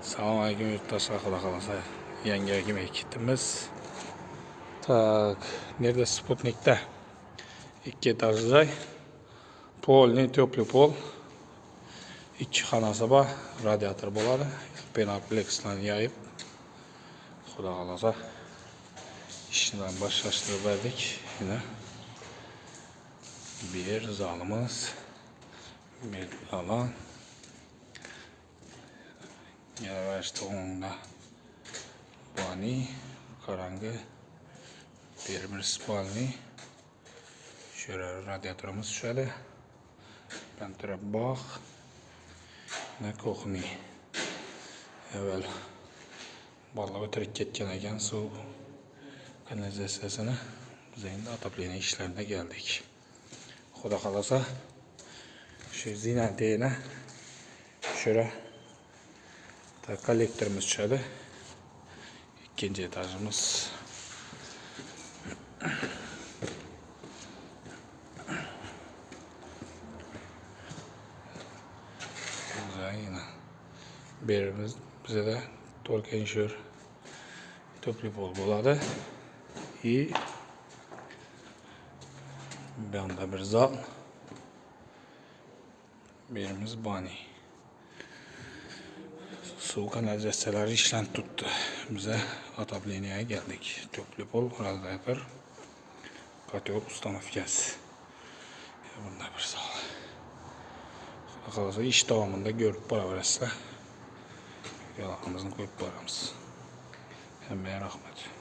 Assalomu alaykum yurtdoshlar, xudo xolasa yangi yemek kitimiz. Tak, nerede Sputnik'te 2 etajli polni, teplый pol. 2 xonasi bor, radiator bo'ladi. Penapleksdan yayib. Xudo xolasa ishdan boshlashtirib berdik. Yine bir zalımız, bir alan. Yana işte onda bani, karangi, bir spalni. Şöyle radyatörümüz şöyle. Pentre bak. Ne kokni. Evvel balığı ötürük ketken eken su kanalizasyasına biz endi atapleniya işlerine geldik. Xudo xolasa şu zinateyine şöyle kolektörümüz şöyle. İkinci etajımız. Güzel yine. Birimiz bize de Tolkien toplu bol buladı. İyi. Bir anda bir zal. Birimiz bani. Su kanalizasyonları işlem tuttu. Bize atapleniye geldik. Toplu pol, radyatör, katıyor ustanovkası. Bunda bir sağ. Kalırsa iş devamında görüp beraberse yalanımızın koyup varamız. Hemen rahmet.